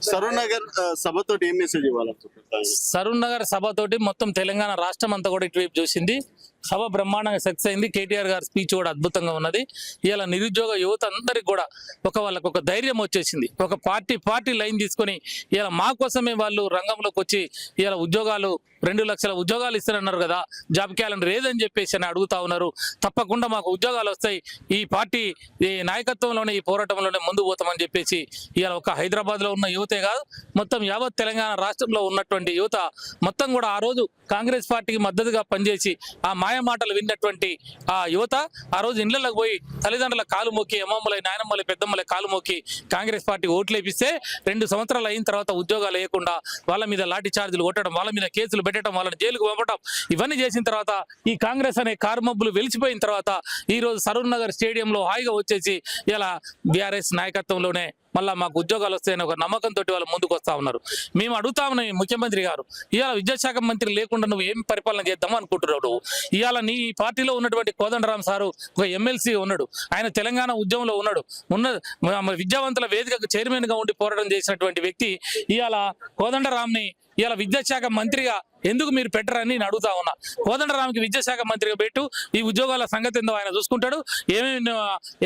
సరూర్ నగర్ సభతోటి ఏం మెసేజ్ ఇవ్వాలనుకుంటున్నారు? సరూర్ నగర్ సభతోటి మొత్తం తెలంగాణ రాష్ట్రం అంతా కూడా ఇటువైపు చూసింది. సభ బ్రహ్మాండంగా సక్సెస్ అయింది. కేటీఆర్ గారి స్పీచ్ కూడా అద్భుతంగా ఉన్నది. ఇలా నిరుద్యోగ యువత అందరికి కూడా వాళ్ళకు ఒక ధైర్యం వచ్చేసింది. ఒక పార్టీ లైన్ తీసుకొని ఇలా మా కోసమే వాళ్ళు రంగంలోకి వచ్చి ఇలా ఉద్యోగాలు 2 లక్షల ఉద్యోగాలు ఇస్తారన్నారు కదా, జాబ్ క్యాలెండర్ ఏదని చెప్పేసి అని అడుగుతా ఉన్నారు. తప్పకుండా మాకు ఉద్యోగాలు వస్తాయి, ఈ పార్టీ ఈ నాయకత్వంలోనే ఈ పోరాటంలోనే ముందు పోతామని చెప్పేసి ఇలా ఒక హైదరాబాద్ లో ఉన్న యువతే కాదు, మొత్తం యావత్ తెలంగాణ రాష్ట్రంలో ఉన్నటువంటి యువత మొత్తం కూడా ఆ రోజు కాంగ్రెస్ పార్టీకి మద్దతుగా పనిచేసి ఆ మాయ మాటలు విన్నటువంటి ఆ యువత ఆ రోజు ఇళ్లకు పోయి తల్లిదండ్రుల కాలు మొక్కి, అమ్మమ్మలై నాయనమ్మలై పెద్దమ్మలై కాలు మొక్కి కాంగ్రెస్ పార్టీ ఓట్లు వేపిస్తే 2 సంవత్సరాలు అయిన తర్వాత ఉద్యోగాలు వేయకుండా వాళ్ళ మీద లాఠీ చార్జీలు కొట్టడం, వాళ్ళ మీద కేసులు పెట్టడం, వాళ్ళని జైలుకు పంపడం, ఇవన్నీ చేసిన తర్వాత ఈ కాంగ్రెస్ అనే కార్మబ్బులు వెలిసిపోయిన తర్వాత ఈ రోజు సరూర్ నగర్ స్టేడియంలో హాయిగా వచ్చేసి ఇలా బీఆర్ఎస్ నాయకత్వంలోనే మళ్ళా మాకు ఉద్యోగాలు వస్తాయని ఒక నమ్మకంతో వాళ్ళు ముందుకు వస్తా ఉన్నారు. మేము అడుగుతా ఉన్నాం ముఖ్యమంత్రి గారు, ఇవాళ విద్యాశాఖ మంత్రి లేకుండా నువ్వు ఏం పరిపాలన చేద్దాం అనుకుంటున్నావు? ఇవాళ నీ పార్టీలో ఉన్నటువంటి కోదండరాం సారు ఒక ఎమ్మెల్సీ ఉన్నాడు, ఆయన తెలంగాణ ఉద్యమంలో ఉన్నాడు, విద్యావంతుల వేదికకు చైర్మన్ గా ఉండి పోరాటం చేసినటువంటి వ్యక్తి ఇవాళ కోదండరాంని ఇవాళ విద్యాశాఖ మంత్రిగా ఎందుకు మీరు పెట్టరని నేను అడుగుతా ఉన్నా. కోదండరాంకి విద్యాశాఖ మంత్రిగా పెట్టు, ఈ ఉద్యోగాల సంగతి ఏందో ఆయన చూసుకుంటాడు,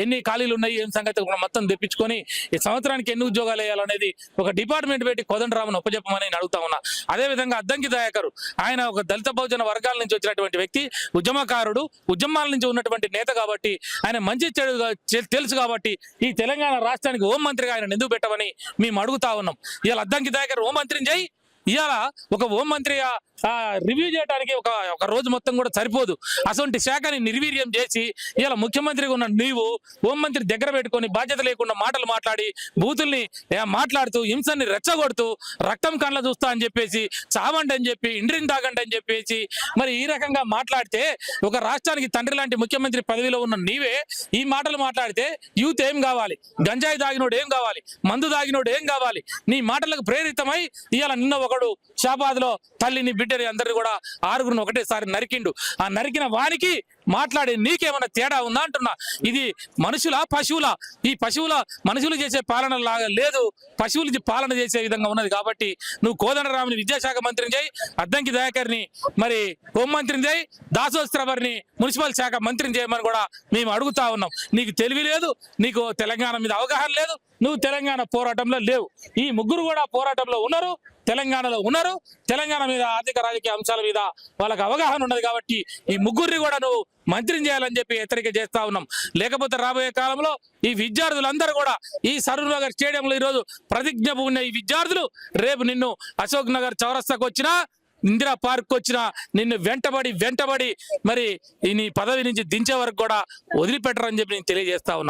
ఎన్ని ఖాళీలు ఉన్నాయి ఏం సంగతి మొత్తం తెప్పించుకొని ఈ సంవత్సరానికి ఎన్ని ఉద్యోగాలు వేయాలనేది ఒక డిపార్ట్మెంట్ పెట్టి కోదండరాంను ఒప్పజెప్పమని నేను అడుగుతా ఉన్నా. అదేవిధంగా అద్దంకి దయాకర్, ఆయన ఒక దళిత బహుజన వర్గాల నుంచి వచ్చినటువంటి వ్యక్తి, ఉద్యమకారుడు, ఉద్యమాల నుంచి ఉన్నటువంటి నేత కాబట్టి ఆయన మంచి చెడు తెలుసు కాబట్టి ఈ తెలంగాణ రాష్ట్రానికి హోంమంత్రిగా ఆయన ఎందుకు పెట్టమని మేము అడుగుతా ఉన్నాం. ఇవాళ అద్దంకి దయాకర్ హోంమంత్రిని చేయి, ఇవాళ ఒక హోంమంత్రిగా రివ్యూ చేయడానికి ఒక రోజు మొత్తం కూడా సరిపోదు. అటువంటి శాఖని నిర్వీర్యం చేసి ఇలా ముఖ్యమంత్రిగా ఉన్న నీవు హోంమంత్రి దగ్గర పెట్టుకొని బాధ్యత లేకుండా మాటలు మాట్లాడి బూతుల్ని మాట్లాడుతూ హింసని రెచ్చగొడుతూ రక్తం కండ్ల చూస్తా అని చెప్పేసి, చావండి అని చెప్పి, ఇండ్రిని తాగండి అని చెప్పేసి మరి ఈ రకంగా మాట్లాడితే ఒక రాష్ట్రానికి తండ్రి లాంటి ముఖ్యమంత్రి పదవిలో ఉన్న నీవే ఈ మాటలు మాట్లాడితే యూత్ ఏం కావాలి? గంజాయి దాగినోడు ఏం కావాలి? మందు దాగినోడు ఏం కావాలి? నీ మాటలకు ప్రేరితమై ఇవాళ నిన్న ఒకడు షాబాద్ లో తల్లిని బిడ్డని అందరిని కూడా 6గురిని ఒకటేసారి నరికిండు. ఆ నరికిన వానికి మాట్లాడే నీకేమన్నా తేడా ఉందా అంటున్నా. ఇది మనుషుల పశువుల? ఈ పశువుల మనుషులు చేసే పాలన లాగా లేదు, పశువులు పాలన చేసే విధంగా ఉన్నది. కాబట్టి నువ్వు కోదండరాంని విద్యాశాఖ మంత్రిని చేయి, అద్దంకి దయాకర్ని మరి హోంమంత్రిని చేయి, దాసోత్సవర్ని మున్సిపల్ శాఖ మంత్రిని చేయమని కూడా మేము అడుగుతా ఉన్నాం. నీకు తెలివి లేదు, నీకు తెలంగాణ మీద అవగాహన లేదు, నువ్వు తెలంగాణ పోరాటంలో లేవు. ఈ ముగ్గురు కూడా పోరాటంలో ఉన్నారు, తెలంగాణలో ఉన్నారు. తెలంగాణ మీద ఆర్థిక రాజకీయ అంశాల మీద వాళ్ళకి అవగాహన ఉన్నది కాబట్టి ఈ ముగ్గురిని కూడా నువ్వు మంత్రిని చేయాలని చెప్పి హెచ్చరిక చేస్తా ఉన్నాం. లేకపోతే రాబోయే కాలంలో ఈ విద్యార్థులందరూ కూడా ఈ సరూర్ నగర్ స్టేడియంలో ఈరోజు ప్రతిజ్ఞ ఉన్న ఈ విద్యార్థులు రేపు నిన్ను అశోక్ నగర్ చౌరస్తాకు వచ్చినా, ఇందిరా పార్క్ వచ్చినా నిన్ను వెంటబడి మరి నీ పదవి నుంచి దించే వరకు కూడా వదిలిపెట్టరని చెప్పి నేను తెలియజేస్తా ఉన్నా.